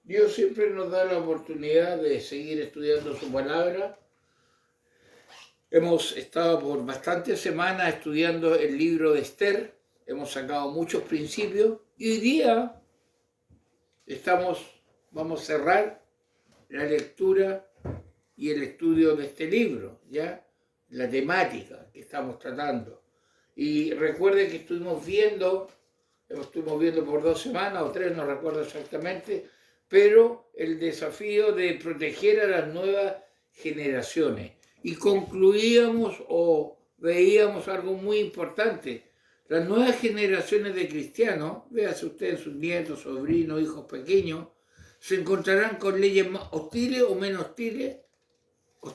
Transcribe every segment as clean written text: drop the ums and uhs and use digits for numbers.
Dios siempre nos da la oportunidad de seguir estudiando su palabra. Hemos estado por bastantes semanas estudiando el libro de Esther, hemos sacado muchos principios y hoy día vamos a cerrar la lectura y el estudio de este libro, ¿ya? La temática que estamos tratando. Y recuerden que estuvimos viendo por 2 semanas o 3, no recuerdo exactamente, pero el desafío de proteger a las nuevas generaciones. Y concluíamos o veíamos algo muy importante. Las nuevas generaciones de cristianos, véase ustedes sus nietos, sobrinos, hijos pequeños, se encontrarán con leyes más hostiles o menos hostiles,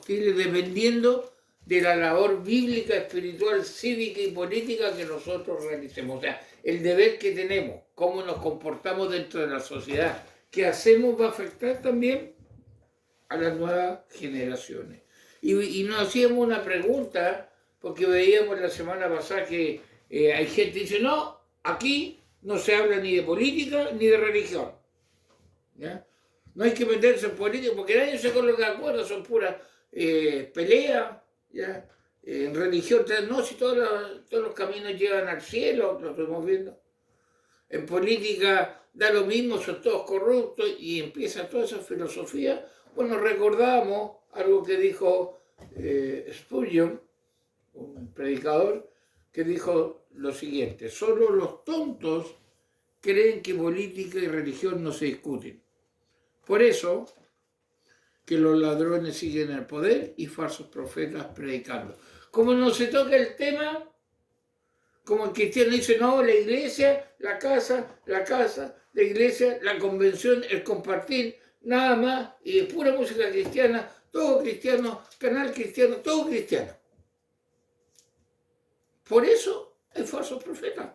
dependiendo de la labor bíblica, espiritual, cívica y política que nosotros realicemos. O sea, el deber que tenemos, cómo nos comportamos dentro de la sociedad, qué hacemos va a afectar también a las nuevas generaciones. Y nos hacíamos una pregunta, porque veíamos la semana pasada que hay gente que dice, no, aquí no se habla ni de política ni de religión. ¿Ya? No hay que meterse en política porque nadie se coloca de acuerdo, son puras peleas. ¿Ya? En religión, no, si todos los caminos llevan al cielo, lo estamos viendo. En política da lo mismo, son todos corruptos y empieza toda esa filosofía. Bueno, recordamos algo que dijo Spurgeon, un predicador, que dijo lo siguiente: solo los tontos creen que política y religión no se discuten. Por eso que los ladrones siguen el poder y falsos profetas predicando. Como no se toca el tema, como el cristiano dice, no, la iglesia, la casa, la iglesia, la convención, el compartir, nada más, y de pura música cristiana, todo cristiano, canal cristiano, todo cristiano. Por eso hay falsos profetas,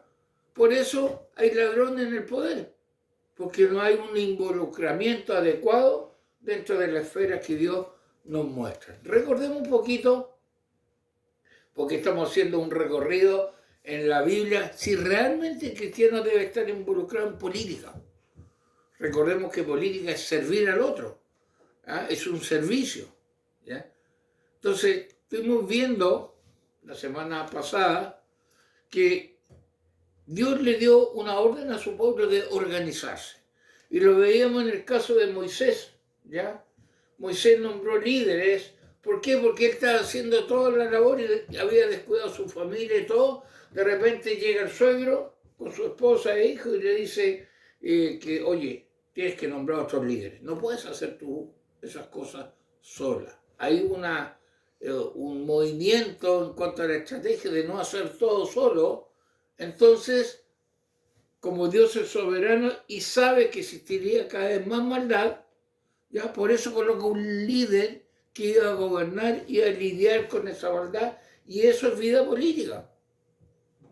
por eso hay ladrones en el poder, porque no hay un involucramiento adecuado dentro de la esfera que Dios nos muestra. Recordemos un poquito, porque estamos haciendo un recorrido en la Biblia, si realmente el cristiano debe estar involucrado en política. Recordemos que política es servir al otro, ¿ah? Es un servicio. ¿Ya? Entonces, estuvimos viendo la semana pasada que Dios le dio una orden a su pueblo de organizarse. Y lo veíamos en el caso de Moisés. ¿Ya? Moisés nombró líderes. ¿Por qué? Porque él estaba haciendo toda la labor y había descuidado a su familia y todo. De repente llega el suegro con su esposa e hijo y le dice que, oye, tienes que nombrar a otros líderes. No puedes hacer tú esas cosas sola. Hay un movimiento en cuanto a la estrategia de no hacer todo solo. Entonces, como Dios es soberano y sabe que existiría cada vez más maldad, ¿ya? Por eso coloca un líder que iba a gobernar y a lidiar con esa maldad, y eso es vida política.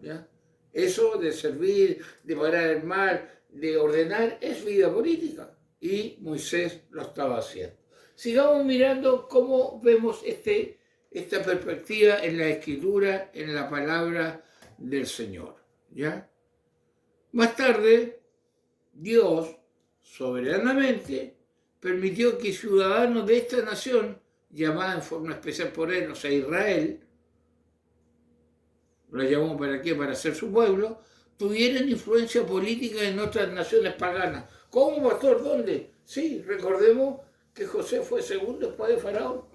¿Ya? Eso de servir, de parar el mal, de ordenar, es vida política. Y Moisés lo estaba haciendo. Sigamos mirando cómo vemos esta perspectiva en la Escritura, en la palabra del Señor. ¿Ya? Más tarde, Dios, soberanamente, permitió que ciudadanos de esta nación, llamada en forma especial por él, o sea, Israel, lo llamó para qué, para ser su pueblo, tuvieran influencia política en otras naciones paganas. ¿Cómo, pastor? ¿Dónde? Sí, recordemos que José fue segundo después de Faraón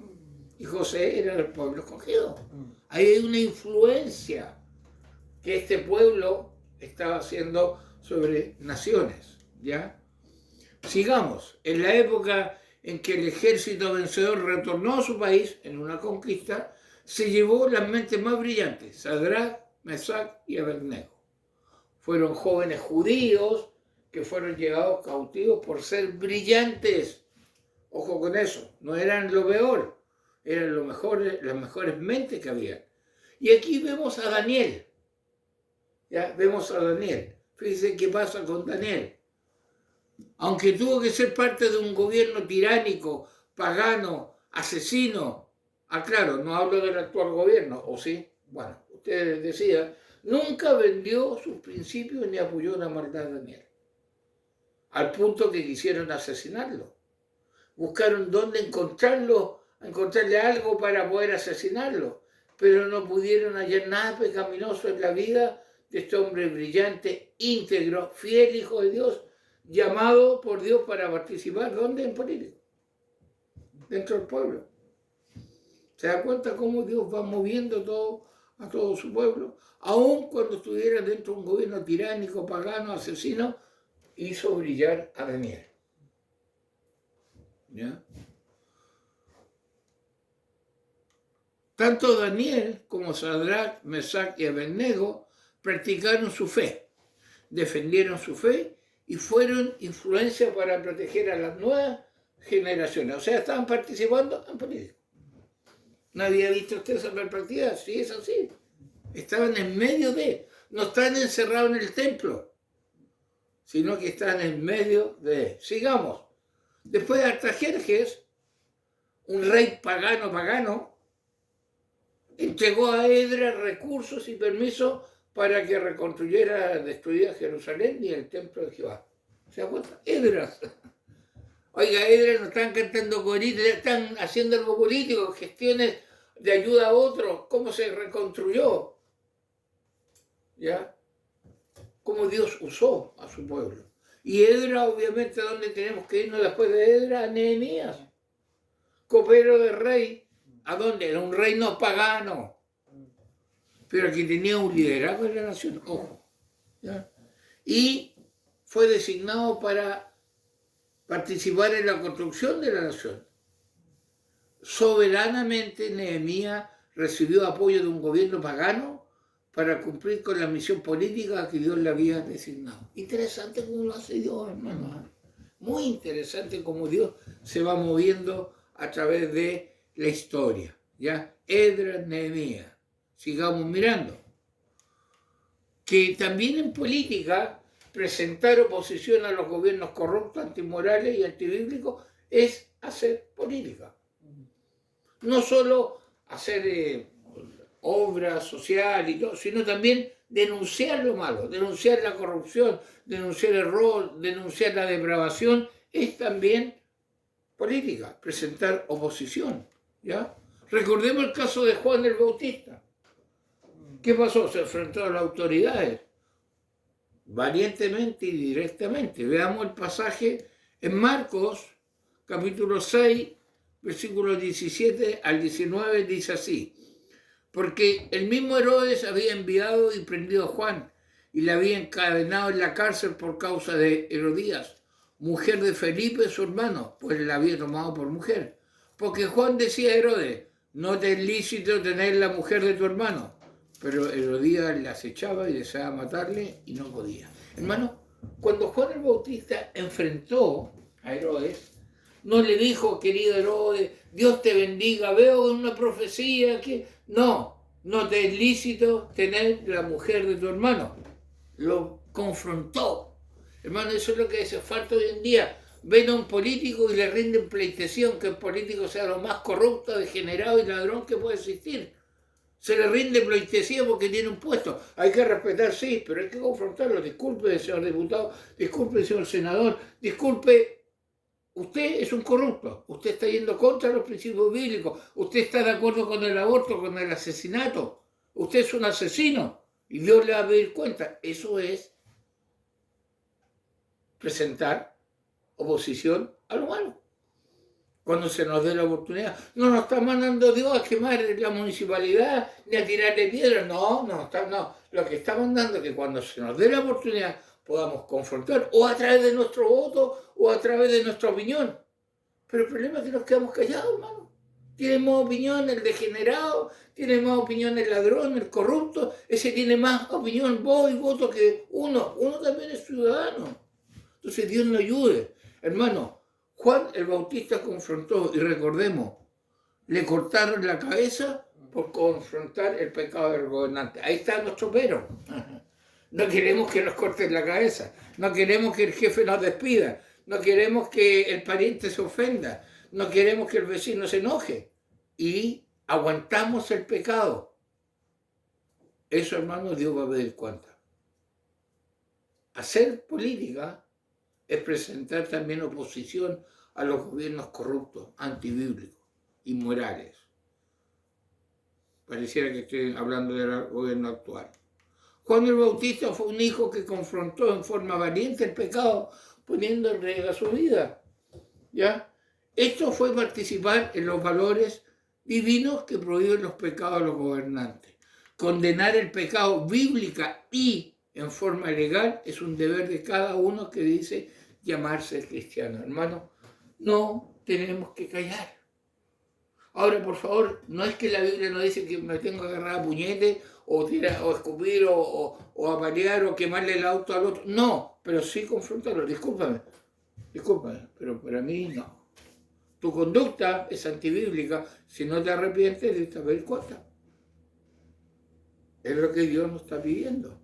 y José era el pueblo escogido. Ahí hay una influencia que este pueblo estaba haciendo sobre naciones, ¿ya? Sigamos. En la época en que el ejército vencedor retornó a su país en una conquista, se llevó las mentes más brillantes, Sadrach, Mesach y Abednego. Fueron jóvenes judíos que fueron llevados cautivos por ser brillantes. Ojo con eso, no eran lo peor, eran las mejores mentes que había. Y aquí vemos a Daniel. ¿Ya? Vemos a Daniel. Fíjense qué pasa con Daniel. Aunque tuvo que ser parte de un gobierno tiránico, pagano, asesino, claro, no hablo del actual gobierno, ¿o sí? Bueno, ustedes decían, nunca vendió sus principios ni apoyó la maldad de Daniel. al punto que quisieron asesinarlo. Buscaron dónde encontrarlo, encontrarle algo para poder asesinarlo, pero no pudieron hallar nada pecaminoso en la vida de este hombre brillante, íntegro, fiel hijo de Dios, llamado por Dios para participar. ¿Dónde? En política, dentro del pueblo. ¿Se da cuenta cómo Dios va moviendo todo a todo su pueblo? Aun cuando estuviera dentro de un gobierno tiránico, pagano, asesino, hizo brillar a Daniel. ¿Ya? Tanto Daniel como Sadrach, Mesach y Abednego practicaron su fe, defendieron su fe y fueron influencia para proteger a las nuevas generaciones. O sea, estaban participando en política. ¿No había visto usted esa perspectiva? Sí, es así. Estaban en medio de, no están encerrados en el templo, sino que están en medio de. Sigamos. Después de Artajerjes, un rey pagano, entregó a Edras recursos y permisos para que reconstruyera destruida Jerusalén y el templo de Jehová. ¿Se da cuenta? Edras. Oiga, Edras no están cantando coritos, están haciendo algo político, gestiones de ayuda a otros, cómo se reconstruyó, ¿ya? Cómo Dios usó a su pueblo. Y Edras, obviamente, ¿dónde tenemos que irnos después de Edras? A Nehemías, copero de rey. ¿A dónde? Era un reino pagano, pero que tenía un liderazgo en la nación, ojo, ¿ya? Y fue designado para participar en la construcción de la nación. Soberanamente Nehemías recibió apoyo de un gobierno pagano para cumplir con la misión política que Dios le había designado. Interesante cómo lo hace Dios, hermano. Muy interesante cómo Dios se va moviendo a través de la historia. ¿Ya? Edras, Nehemías. Sigamos mirando. Que también en política presentar oposición a los gobiernos corruptos, antimorales y antibíblicos es hacer política. No solo hacer obra social y todo, sino también denunciar lo malo, denunciar la corrupción, denunciar el error, denunciar la depravación, es también política, presentar oposición, ¿ya? Recordemos el caso de Juan el Bautista. ¿Qué pasó? Se enfrentó a las autoridades, valientemente y directamente. Veamos el pasaje en Marcos, capítulo 6, versículos 17 al 19, dice así: porque el mismo Herodes había enviado y prendido a Juan y le había encadenado en la cárcel por causa de Herodías, mujer de Felipe, su hermano, pues la había tomado por mujer. Porque Juan decía a Herodes: no te es lícito tener la mujer de tu hermano. Pero Herodías le acechaba y deseaba matarle y no podía. Hermano, cuando Juan el Bautista enfrentó a Herodes, no le dijo: querido Herodes, Dios te bendiga, veo una profecía que... No te es lícito tener la mujer de tu hermano. Lo confrontó. Hermano, eso es lo que hace falta hoy en día. Ven a un político y le rinden pleitesía, que el político sea lo más corrupto, degenerado y ladrón que puede existir. Se le rinde pleitesía porque tiene un puesto. Hay que respetar, sí, pero hay que confrontarlo. Disculpe, señor diputado, disculpe, señor senador, disculpe, usted es un corrupto, usted está yendo contra los principios bíblicos, usted está de acuerdo con el aborto, con el asesinato, usted es un asesino y Dios le va a pedir cuenta. Eso es presentar oposición a lo malo. Cuando se nos dé la oportunidad. No nos está mandando Dios a quemar la municipalidad ni a tirarle piedras. No. Lo que está mandando es que cuando se nos dé la oportunidad podamos confrontar, o a través de nuestro voto o a través de nuestra opinión. Pero el problema es que nos quedamos callados, hermano. Tiene más opinión el degenerado, tiene más opinión el ladrón, el corrupto. Ese tiene más opinión, voz y voto que uno. Uno también es ciudadano. Entonces Dios nos ayude. Hermano, Juan el Bautista confrontó, y recordemos, le cortaron la cabeza por confrontar el pecado del gobernante. Ahí está nuestro pero. No queremos que nos corten la cabeza, no queremos que el jefe nos despida, no queremos que el pariente se ofenda, no queremos que el vecino se enoje. Y aguantamos el pecado. Eso, hermano, Dios va a pedir cuenta. Hacer política es presentar también oposición a los gobiernos corruptos, antibíblicos, inmorales. Pareciera que estoy hablando del gobierno actual. Juan el Bautista fue un hijo que confrontó en forma valiente el pecado, poniendo en riesgo su vida. ¿Ya? Esto fue participar en los valores divinos que prohíben los pecados a los gobernantes. Condenar el pecado bíblica y en forma legal es un deber de cada uno que dice llamarse cristiano. Hermano, no tenemos que callar. Ahora, por favor, no es que la Biblia nos dice que me tengo que agarrar a puñetes o escupir o apalear o quemarle el auto al otro. No, pero sí confrontarlo. Discúlpame, pero para mí no. Tu conducta es antibíblica. Si no te arrepientes, debes pedir cuenta. Es lo que Dios nos está pidiendo.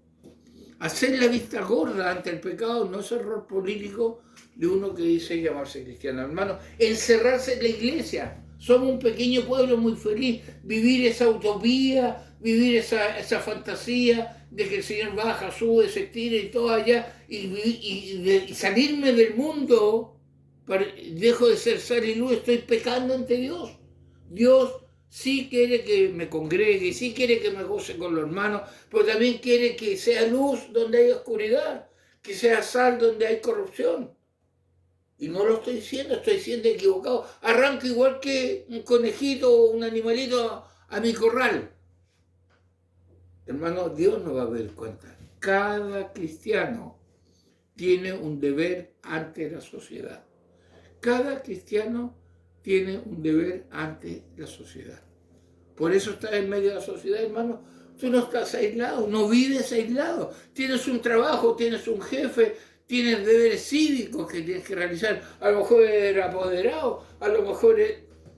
Hacer la vista gorda ante el pecado no es error político de uno que dice llamarse cristiano. Hermano, encerrarse en la iglesia. Somos un pequeño pueblo muy feliz. Vivir esa utopía, vivir esa fantasía de que el Señor baja, sube, se tira y todo allá, y salirme del mundo, dejo de ser sal y luz, estoy pecando ante Dios. Dios sí quiere que me congregue, sí quiere que me goce con los hermanos, pero también quiere que sea luz donde hay oscuridad, que sea sal donde hay corrupción. Y no lo estoy siendo equivocado. Arranco igual que un conejito o un animalito a mi corral. Hermano, Dios no va a ver cuenta. Cada cristiano tiene un deber ante la sociedad. Cada cristiano tiene un deber ante la sociedad. Por eso estás en medio de la sociedad, hermano. Tú no estás aislado, no vives aislado. Tienes un trabajo, tienes un jefe, tienes deberes cívicos que tienes que realizar. A lo mejor eres apoderado, a lo mejor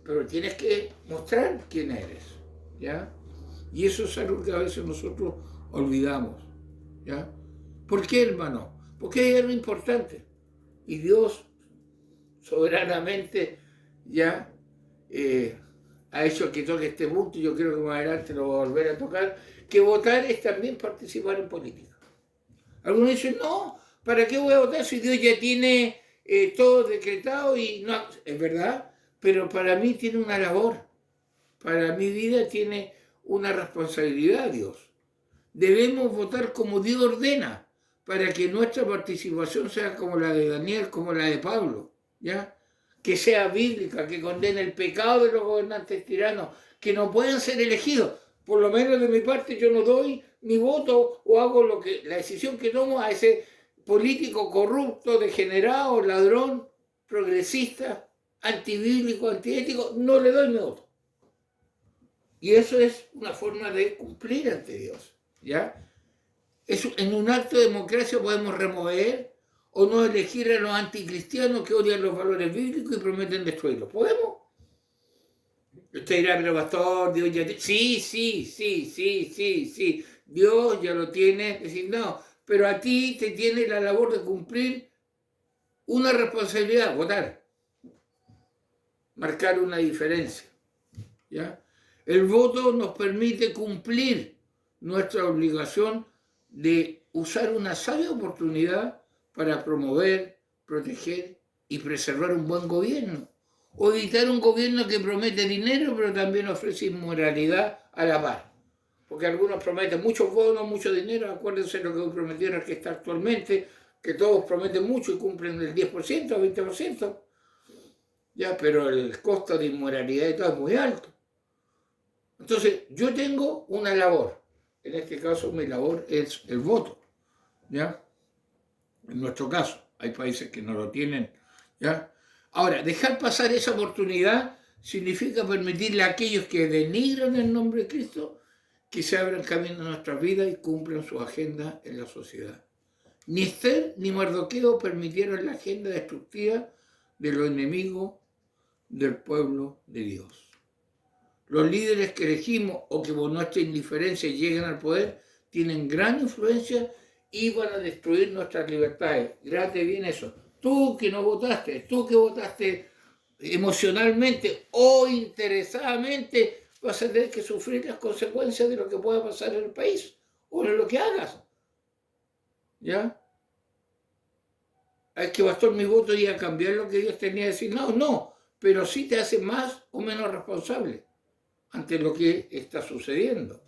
pero tienes que mostrar quién eres, ¿ya? Y eso es algo que a veces nosotros olvidamos, ¿ya? ¿Por qué, hermano? Porque hay algo importante. Y Dios soberanamente ya ha hecho que toque este punto, y yo creo que más adelante lo voy a volver a tocar, que votar es también participar en política. Algunos dicen, no, ¿para qué voy a votar si Dios ya tiene todo decretado? Y no, es verdad, pero para mí tiene una labor, para mi vida tiene una responsabilidad Dios. Debemos votar como Dios ordena, para que nuestra participación sea como la de Daniel, como la de Pablo, ¿ya? Que sea bíblica, que condene el pecado de los gobernantes tiranos, que no pueden ser elegidos. Por lo menos de mi parte yo no doy mi voto o hago la decisión que tomo a ese político corrupto, degenerado, ladrón, progresista, antibíblico, antiético, no le doy mi voto. Y eso es una forma de cumplir ante Dios, ¿ya? En un acto de democracia podemos remover o no elegir a los anticristianos que odian los valores bíblicos y prometen destruirlos. ¿Podemos? Usted dirá, pero pastor, Dios ya tiene... Sí. Dios ya lo tiene. Es decir, no, pero a ti te tiene la labor de cumplir una responsabilidad, votar. Marcar una diferencia, ¿ya? El voto nos permite cumplir nuestra obligación de usar una sabia oportunidad para promover, proteger y preservar un buen gobierno, o evitar un gobierno que promete dinero pero también ofrece inmoralidad a la par, porque algunos prometen muchos bonos, mucho dinero. Acuérdense lo que prometieron que está actualmente, que todos prometen mucho y cumplen el 10% o 20%, ya, pero el costo de inmoralidad y todo es muy alto. Entonces, yo tengo una labor. En este caso, mi labor es el voto, ¿ya? En nuestro caso, hay países que no lo tienen, ¿ya? Ahora, dejar pasar esa oportunidad significa permitirle a aquellos que denigran el nombre de Cristo que se abran camino en nuestras vidas y cumplan su agenda en la sociedad. Ni Esther ni Mardoqueo permitieron la agenda destructiva de los enemigos del pueblo de Dios. Los líderes que elegimos o que por nuestra indiferencia llegan al poder tienen gran influencia y van a destruir nuestras libertades. Grábate bien eso. Tú que no votaste, tú que votaste emocionalmente o interesadamente, vas a tener que sufrir las consecuencias de lo que pueda pasar en el país o en lo que hagas. ¿Ya? Es que, pastor, mi voto iba a cambiar lo que Dios tenía designado. No, pero sí te hace más o menos responsable ante lo que está sucediendo.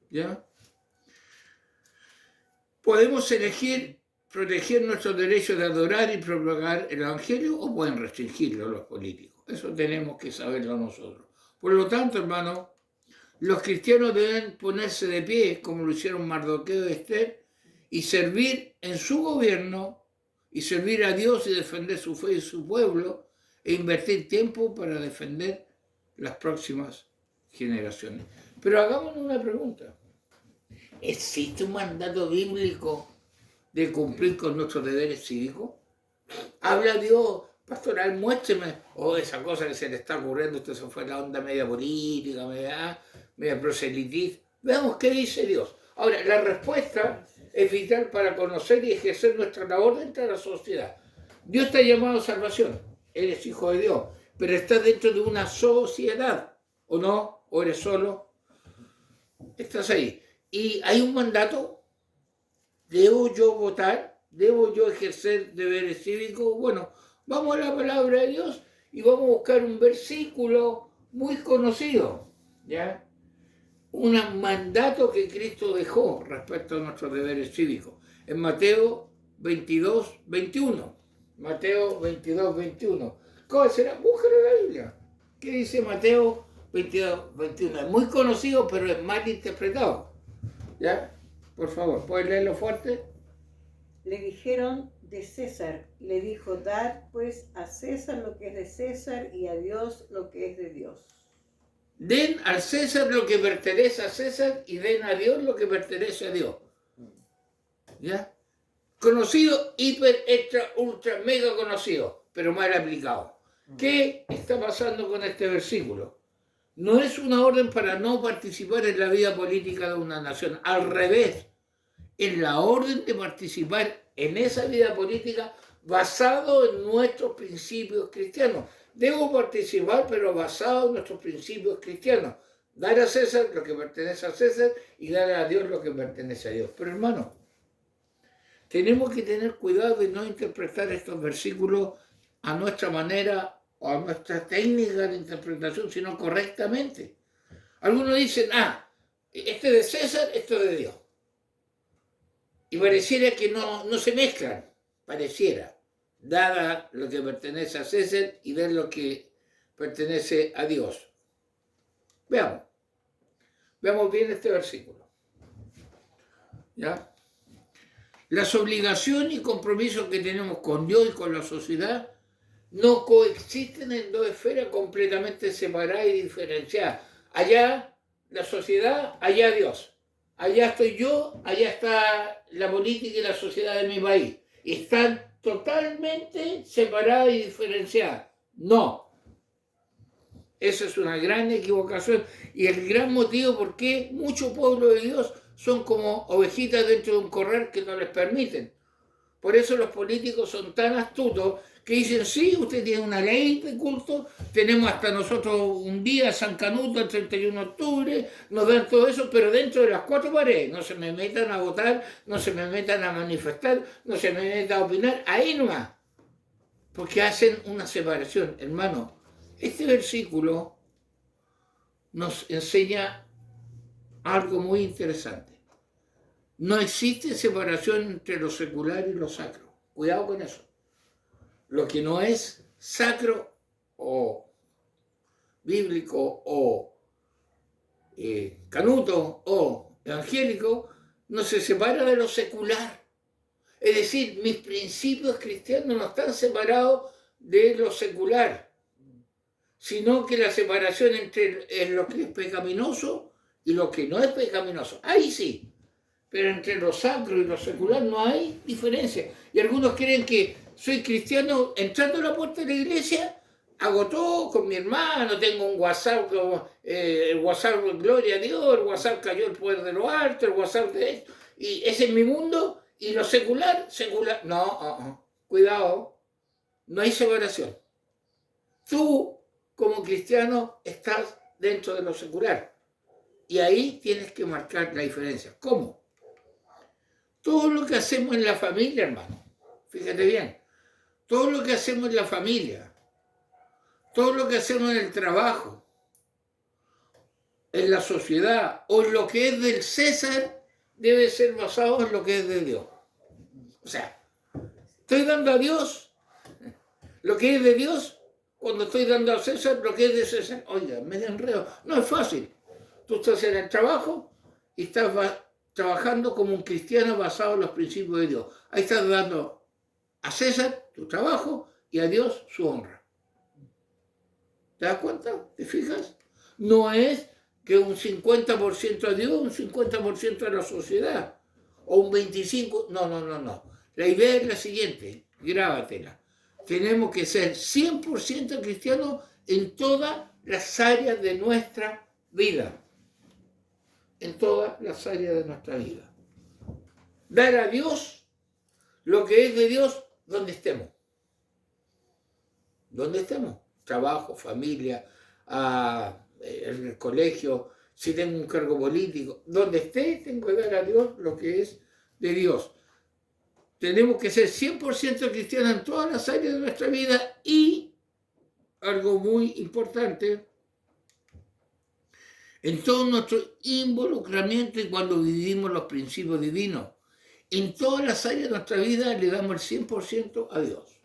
¿Ya? Podemos elegir proteger nuestros derechos de adorar y propagar el Evangelio o pueden restringirlo los políticos. Eso tenemos que saberlo nosotros. Por lo tanto, hermano, los cristianos deben ponerse de pie, como lo hicieron Mardoqueo y Esther, y servir en su gobierno, y servir a Dios y defender su fe y su pueblo, e invertir tiempo para defender las próximas generaciones. Pero hagámonos una pregunta. ¿Existe un mandato bíblico de cumplir con nuestros deberes cívicos? ¿Habla Dios, pastoral, muéstreme, esa cosa que se le está ocurriendo, usted se fue a la onda media política, media proselitista? Veamos qué dice Dios. Ahora, la respuesta es vital para conocer y ejercer nuestra labor dentro de la sociedad. Dios te ha llamado a salvación, eres hijo de Dios, pero estás dentro de una sociedad, ¿o no? ¿O eres solo? Estás ahí. Y hay un mandato. ¿Debo yo votar? ¿Debo yo ejercer deberes cívicos? Bueno, vamos a la palabra de Dios y vamos a buscar un versículo muy conocido, ¿ya? Un mandato que Cristo dejó respecto a nuestros deberes cívicos. En Mateo 22, 21. Mateo 22, 21. ¿Cómo será? Búscalo en la Biblia. ¿Qué dice Mateo 22, 21? Es muy conocido, pero es mal interpretado. ¿Ya? Por favor, ¿puedes leerlo fuerte? Le dijeron de César, le dijo, dar pues a César lo que es de César y a Dios lo que es de Dios. Den al César lo que pertenece a César y den a Dios lo que pertenece a Dios. ¿Ya? Conocido, hiper, extra, ultra, mega conocido, pero mal aplicado. ¿Qué está pasando con este versículo? No es una orden para no participar en la vida política de una nación. Al revés, es la orden de participar en esa vida política basado en nuestros principios cristianos. Debo participar, pero basado en nuestros principios cristianos. Dar a César lo que pertenece a César y dar a Dios lo que pertenece a Dios. Pero hermano, tenemos que tener cuidado de no interpretar estos versículos a nuestra manera o a nuestra técnica de interpretación, sino correctamente. Algunos dicen, este es de César, esto es de Dios. Y pareciera que no se mezclan, pareciera. Dada lo que pertenece a César y dar lo que pertenece a Dios. Veamos bien este versículo. ¿Ya? Las obligaciones y compromisos que tenemos con Dios y con la sociedad no coexisten en dos esferas completamente separadas y diferenciadas. Allá la sociedad, allá Dios. Allá estoy yo, allá está la política y la sociedad de mi país. Están totalmente separadas y diferenciadas. No. Esa es una gran equivocación y el gran motivo por qué muchos pueblos de Dios son como ovejitas dentro de un corral que no les permiten. Por eso los políticos son tan astutos que dicen, sí, usted tiene una ley de culto, tenemos hasta nosotros un día, San Canuto, el 31 de octubre, nos dan todo eso, pero dentro de las cuatro paredes. No se me metan a votar, no se me metan a manifestar, no se me metan a opinar, ahí nomás. Porque hacen una separación. Hermano, este versículo nos enseña algo muy interesante. No existe separación entre lo secular y lo sacro. Cuidado con eso. Lo que no es sacro o bíblico o canuto o evangélico no se separa de lo secular. Es decir, mis principios cristianos no están separados de lo secular, sino que la separación entre lo que es pecaminoso y lo que no es pecaminoso. Ahí sí. Pero entre lo sacro y lo secular no hay diferencia. Y algunos creen que soy cristiano entrando a la puerta de la iglesia, hago todo con mi hermano, tengo un WhatsApp, el WhatsApp gloria a Dios, el WhatsApp cayó el poder de lo alto, el WhatsApp de esto, y ese es mi mundo, y lo secular, no, cuidado, no hay separación. Tú, como cristiano, estás dentro de lo secular, y ahí tienes que marcar la diferencia. ¿Cómo? Todo lo que hacemos en la familia, hermano, fíjate bien, todo lo que hacemos en la familia, todo lo que hacemos en el trabajo, en la sociedad o en lo que es del César, debe ser basado en lo que es de Dios. O sea, estoy dando a Dios lo que es de Dios cuando estoy dando a César lo que es de César. Oiga, me enredo. No es fácil. Tú estás en el trabajo y estás trabajando como un cristiano basado en los principios de Dios. Ahí estás dando a César tu trabajo y a Dios su honra. ¿Te das cuenta? ¿Te fijas? No es que un 50% a Dios, un 50% a la sociedad, o un 25%. No. La idea es la siguiente, grábatela. Tenemos que ser 100% cristianos en todas las áreas de nuestra vida. En todas las áreas de nuestra vida. Dar a Dios lo que es de Dios donde estemos. Donde estemos. Trabajo, familia, el colegio, si tengo un cargo político. Donde esté, tengo que dar a Dios lo que es de Dios. Tenemos que ser 100% cristianos en todas las áreas de nuestra vida y, algo muy importante, en todo nuestro involucramiento y cuando vivimos los principios divinos. En todas las áreas de nuestra vida le damos el 100% a Dios.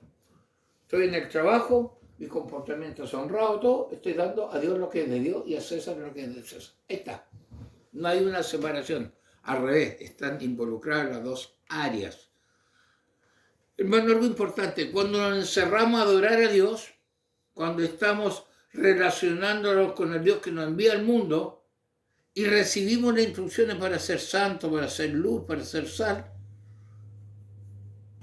Estoy en el trabajo, mi comportamiento es honrado, todo, estoy dando a Dios lo que es de Dios y a César lo que es de César. Ahí está. No hay una separación. Al revés, están involucradas las dos áreas. Hermano, algo importante, cuando nos encerramos a adorar a Dios, cuando estamos relacionándonos con el Dios que nos envía al mundo y recibimos las instrucciones para ser santos, para ser luz, para ser sal,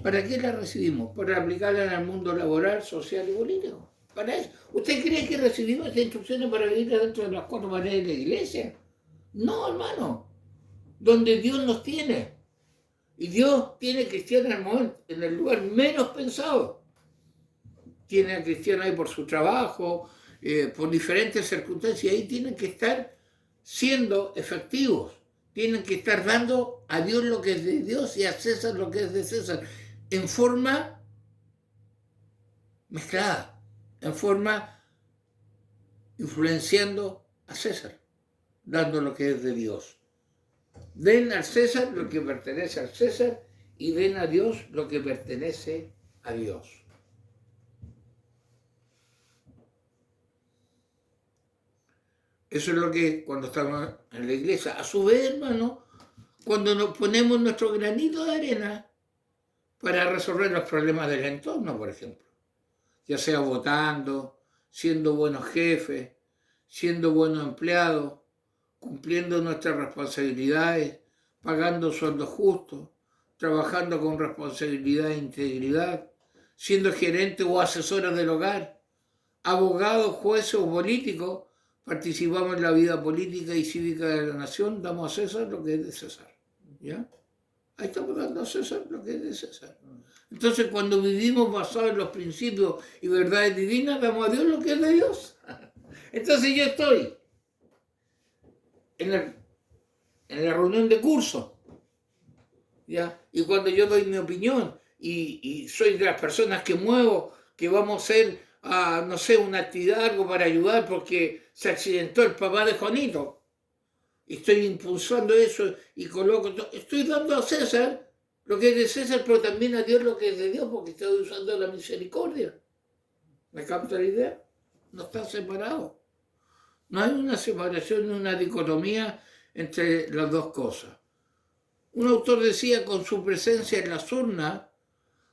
¿para qué las recibimos? Para aplicarlas en el mundo laboral, social y político. Para eso. ¿Usted cree que recibimos estas instrucciones para vivir dentro de las cuatro paredes de la iglesia? No, hermano. Donde Dios nos tiene. Y Dios tiene cristianos en el momento, en el lugar menos pensado. Tiene a cristianos ahí por su trabajo, por diferentes circunstancias. Y ahí tienen que estar siendo efectivos. Tienen que estar dando a Dios lo que es de Dios y a César lo que es de César. En forma mezclada, en forma influenciando a César, dando lo que es de Dios. Den al César lo que pertenece al César y den a Dios lo que pertenece a Dios. Eso es lo que cuando estamos en la iglesia. A su vez, hermano, cuando nos ponemos nuestro granito de arena para resolver los problemas del entorno, por ejemplo. Ya sea votando, siendo buenos jefes, siendo buenos empleados, cumpliendo nuestras responsabilidades, pagando sueldos justos, trabajando con responsabilidad e integridad, siendo gerentes o asesores del hogar, abogados, jueces o políticos, participamos en la vida política y cívica de la nación, damos a César lo que es de César. ¿Ya? Ahí estamos dando a César lo que es de César. Entonces, cuando vivimos basados en los principios y verdades divinas, damos a Dios lo que es de Dios. Entonces yo estoy en la reunión de curso, ¿ya? Y cuando yo doy mi opinión y soy de las personas que muevo, que vamos a hacer, no sé, una actividad, algo para ayudar porque se accidentó el papá de Juanito, y estoy impulsando eso y coloco, estoy dando a César lo que es de César, pero también a Dios lo que es de Dios, porque estoy usando la misericordia. ¿Me capta la idea? No están separados. No hay una separación ni una dicotomía entre las dos cosas. Un autor decía, con su presencia en las urnas,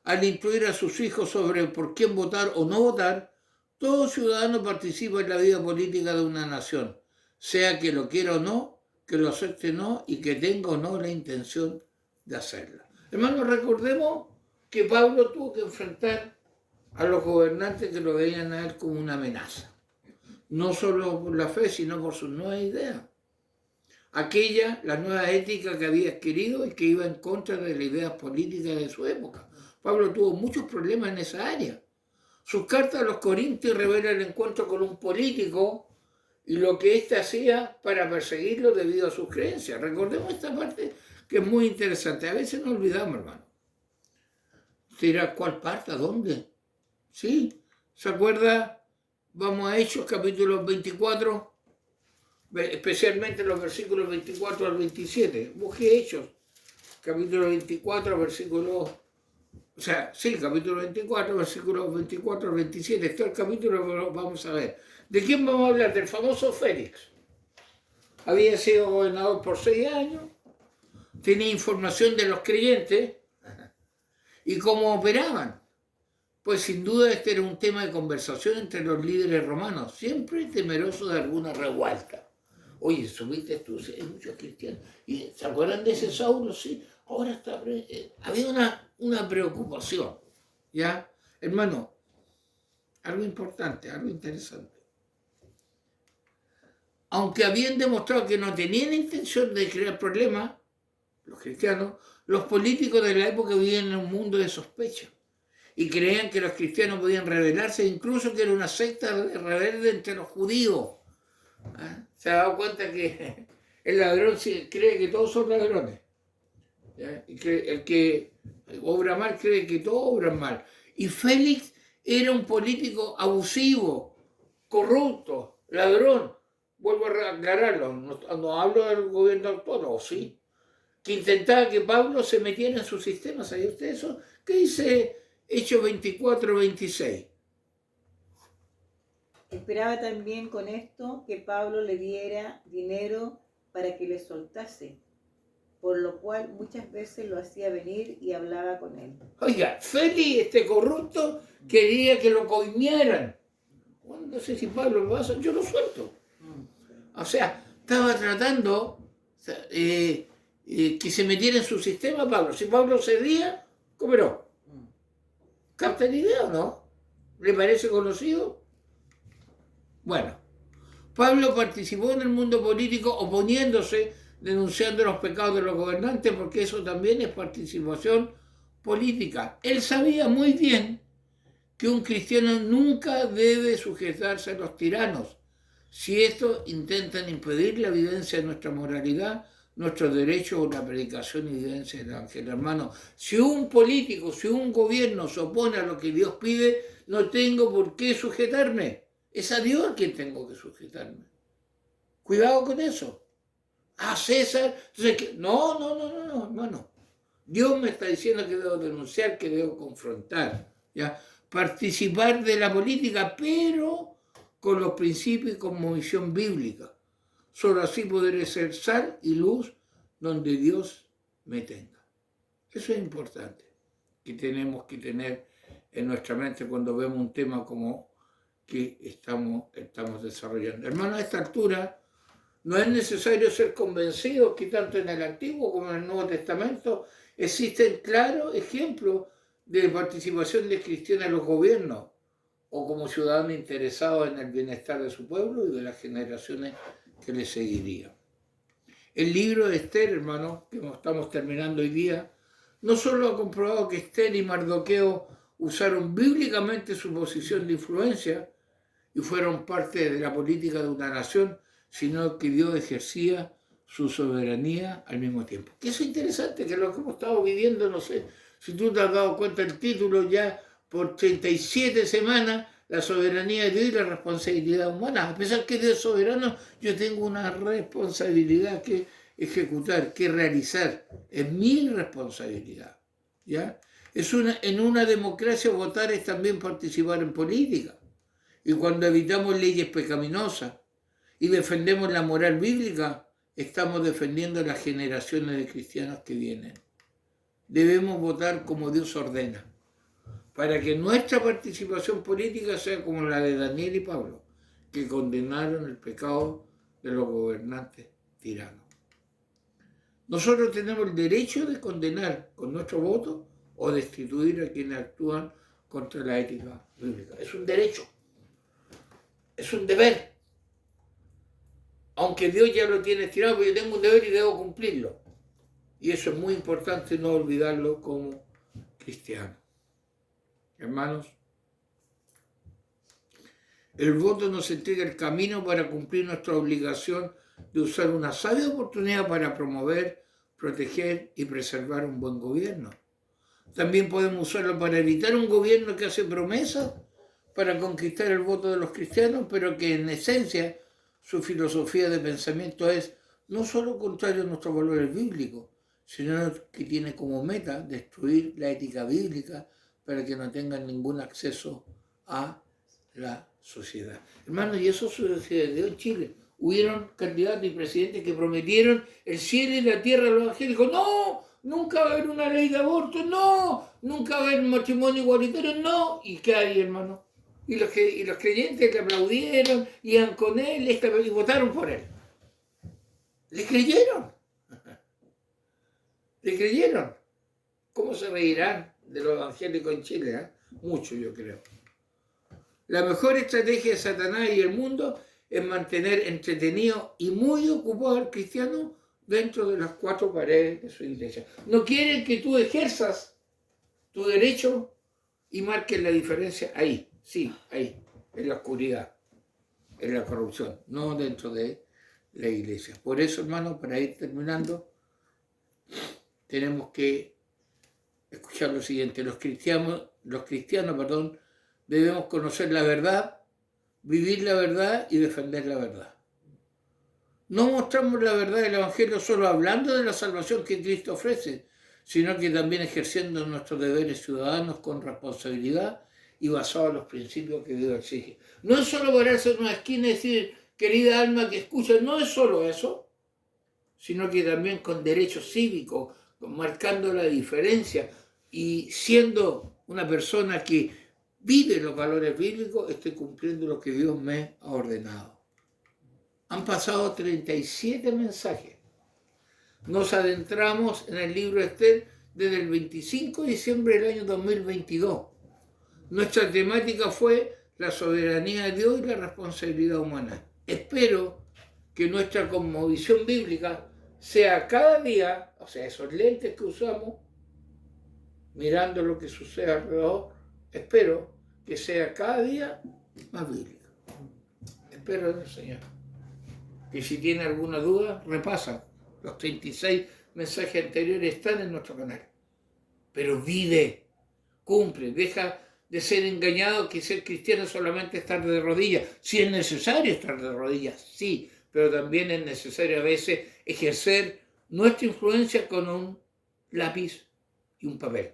al instruir a sus hijos sobre por quién votar o no votar, todo ciudadano participa en la vida política de una nación, sea que lo quiera o no, que lo acepte o no y que tenga o no la intención de hacerla. Hermanos, recordemos que Pablo tuvo que enfrentar a los gobernantes que lo veían a él como una amenaza. No solo por la fe, sino por sus nuevas ideas. La nueva ética que había adquirido y que iba en contra de las ideas políticas de su época. Pablo tuvo muchos problemas en esa área. Sus cartas a los Corintios revelan el encuentro con un político y lo que éste hacía para perseguirlo debido a sus creencias. Recordemos esta parte que es muy interesante. A veces nos olvidamos, hermano. Usted dirá, ¿cuál parte? ¿A dónde? ¿Sí? ¿Se acuerda? Vamos a Hechos, capítulo 24, especialmente los versículos 24 al 27. Busque Hechos, capítulo 24, versículos... O sea, sí, capítulo 24, versículos 24 al 27. Este es el capítulo que vamos a ver. ¿De quién vamos a hablar? Del famoso Félix. Había sido gobernador por 6 años, tenía información de los creyentes y cómo operaban. Pues sin duda este era un tema de conversación entre los líderes romanos, siempre temerosos de alguna revuelta. Oye, ¿subiste tú? Sí, hay muchos cristianos. ¿Y se acuerdan de ese Saulo? Sí, ahora está... Había una preocupación, ¿ya? Hermano, algo importante, algo interesante. Aunque habían demostrado que no tenían intención de crear problemas, los cristianos, los políticos de la época vivían en un mundo de sospecha y creían que los cristianos podían rebelarse, incluso que era una secta rebelde entre los judíos. ¿Ah? Se ha dado cuenta que el ladrón cree que todos son ladrones. ¿Ya? Y que el que obra mal cree que todos obran mal. Y Félix era un político abusivo, corrupto, ladrón. Vuelvo a aclararlo, no hablo del gobierno actual, o sí, que intentaba que Pablo se metiera en su sistema. ¿Sabe usted eso? ¿Qué dice Hechos 24, 26? Esperaba también con esto que Pablo le diera dinero para que le soltase, por lo cual muchas veces lo hacía venir y hablaba con él. Oiga, Félix, este corrupto, quería que lo coimearan. Bueno, no sé si Pablo lo hace, yo lo suelto. O sea, estaba tratando que se metiera en su sistema Pablo. Si Pablo cedía, cooperó. ¿Capta la idea o no? ¿Le parece conocido? Bueno, Pablo participó en el mundo político oponiéndose, denunciando los pecados de los gobernantes, porque eso también es participación política. Él sabía muy bien que un cristiano nunca debe sujetarse a los tiranos, si estos intentan impedir la vivencia de nuestra moralidad, nuestros derechos o la predicación y vivencia del Evangelio. Hermano, si un político, si un gobierno se opone a lo que Dios pide, no tengo por qué sujetarme. Es a Dios a quien tengo que sujetarme. Cuidado con eso. A César. Entonces, no, hermano. Dios me está diciendo que debo denunciar, que debo confrontar. ¿Ya? Participar de la política, pero con los principios y con visión bíblica. Solo así podré ser sal y luz donde Dios me tenga. Eso es importante, que tenemos que tener en nuestra mente cuando vemos un tema como que estamos desarrollando. Hermano, a esta altura no es necesario ser convencidos que tanto en el Antiguo como en el Nuevo Testamento existen claros ejemplos de participación de cristianos en los gobiernos o como ciudadanos interesados en el bienestar de su pueblo y de las generaciones que le seguirían. El libro de Esther, hermano, que estamos terminando hoy día, no solo ha comprobado que Esther y Mardoqueo usaron bíblicamente su posición de influencia y fueron parte de la política de una nación, sino que Dios ejercía su soberanía al mismo tiempo. Que es interesante, que lo que hemos estado viviendo, no sé si tú te has dado cuenta, el título ya por 37 semanas, la soberanía de Dios y la responsabilidad humana. A pesar que Dios es soberano, yo tengo una responsabilidad que ejecutar, que realizar. Es mi responsabilidad. ¿Ya? En una democracia votar es también participar en política. Y cuando evitamos leyes pecaminosas y defendemos la moral bíblica, estamos defendiendo las generaciones de cristianos que vienen. Debemos votar como Dios ordena, para que nuestra participación política sea como la de Daniel y Pablo, que condenaron el pecado de los gobernantes tiranos. Nosotros tenemos el derecho de condenar con nuestro voto o destituir a quienes actúan contra la ética bíblica. Es un derecho, es un deber. Aunque Dios ya lo tiene estirado, pero yo tengo un deber y debo cumplirlo. Y eso es muy importante no olvidarlo como cristiano. Hermanos, el voto nos entrega el camino para cumplir nuestra obligación de usar una sabia oportunidad para promover, proteger y preservar un buen gobierno. También podemos usarlo para evitar un gobierno que hace promesas para conquistar el voto de los cristianos, pero que en esencia su filosofía de pensamiento es no solo contrario a nuestros valores bíblicos, sino que tiene como meta destruir la ética bíblica para que no tengan ningún acceso a la sociedad. Hermanos, y eso sucedió en Chile. Hubieron candidatos y presidentes que prometieron el cielo y la tierra a los evangélicos. ¡No! Nunca va a haber una ley de aborto, no. Nunca va a haber matrimonio igualitario, no. ¿Y qué hay, hermano? Y los creyentes le aplaudieron, iban con él y votaron por él. ¿Le creyeron? ¿Le creyeron? ¿Cómo se reirán de los evangélicos en Chile? ¿Eh? Mucho, yo creo. La mejor estrategia de Satanás y el mundo es mantener entretenido y muy ocupado al cristiano dentro de las cuatro paredes de su iglesia. No quieren que tú ejerzas tu derecho y marques la diferencia ahí, sí, ahí, en la oscuridad, en la corrupción, no dentro de la iglesia. Por eso, hermanos, para ir terminando, tenemos que escuchar lo siguiente. Los cristianos, debemos conocer la verdad, vivir la verdad y defender la verdad. No mostramos la verdad del Evangelio solo hablando de la salvación que Cristo ofrece, sino que también ejerciendo nuestros deberes ciudadanos con responsabilidad y basados en los principios que Dios exige. No es solo pararse en una esquina y decir, querida alma que escucha, no es solo eso, sino que también con derechos cívicos, marcando la diferencia y siendo una persona que vive los valores bíblicos, estoy cumpliendo lo que Dios me ha ordenado. Han pasado 37 mensajes. Nos adentramos en el libro de Esther desde el 25 de diciembre del año 2022. Nuestra temática fue la soberanía de Dios y la responsabilidad humana. Espero que nuestra cosmovisión bíblica sea cada día, o sea, esos lentes que usamos, mirando lo que sucede alrededor, espero que sea cada día más bíblica. Espero en el Señor. Y si tiene alguna duda, repasa. Los 36 mensajes anteriores están en nuestro canal. Pero vive, cumple, deja de ser engañado que ser cristiano solamente estar de rodillas. Si es necesario estar de rodillas, sí, pero también es necesario a veces ejercer nuestra influencia con un lápiz y un papel.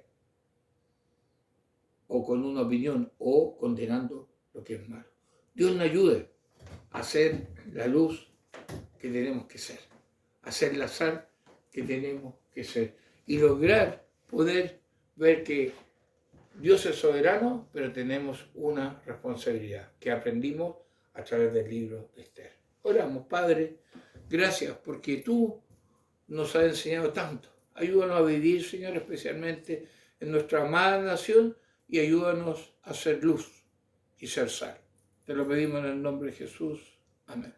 O con una opinión, o condenando lo que es malo. Dios nos ayude a ser la luz que tenemos que ser, a ser la sal que tenemos que ser y lograr poder ver que Dios es soberano, pero tenemos una responsabilidad que aprendimos a través del libro de Esther. Oramos, Padre, gracias porque tú nos has enseñado tanto. Ayúdanos a vivir, Señor, especialmente en nuestra amada nación y ayúdanos a ser luz y ser sal. Te lo pedimos en el nombre de Jesús. Amén.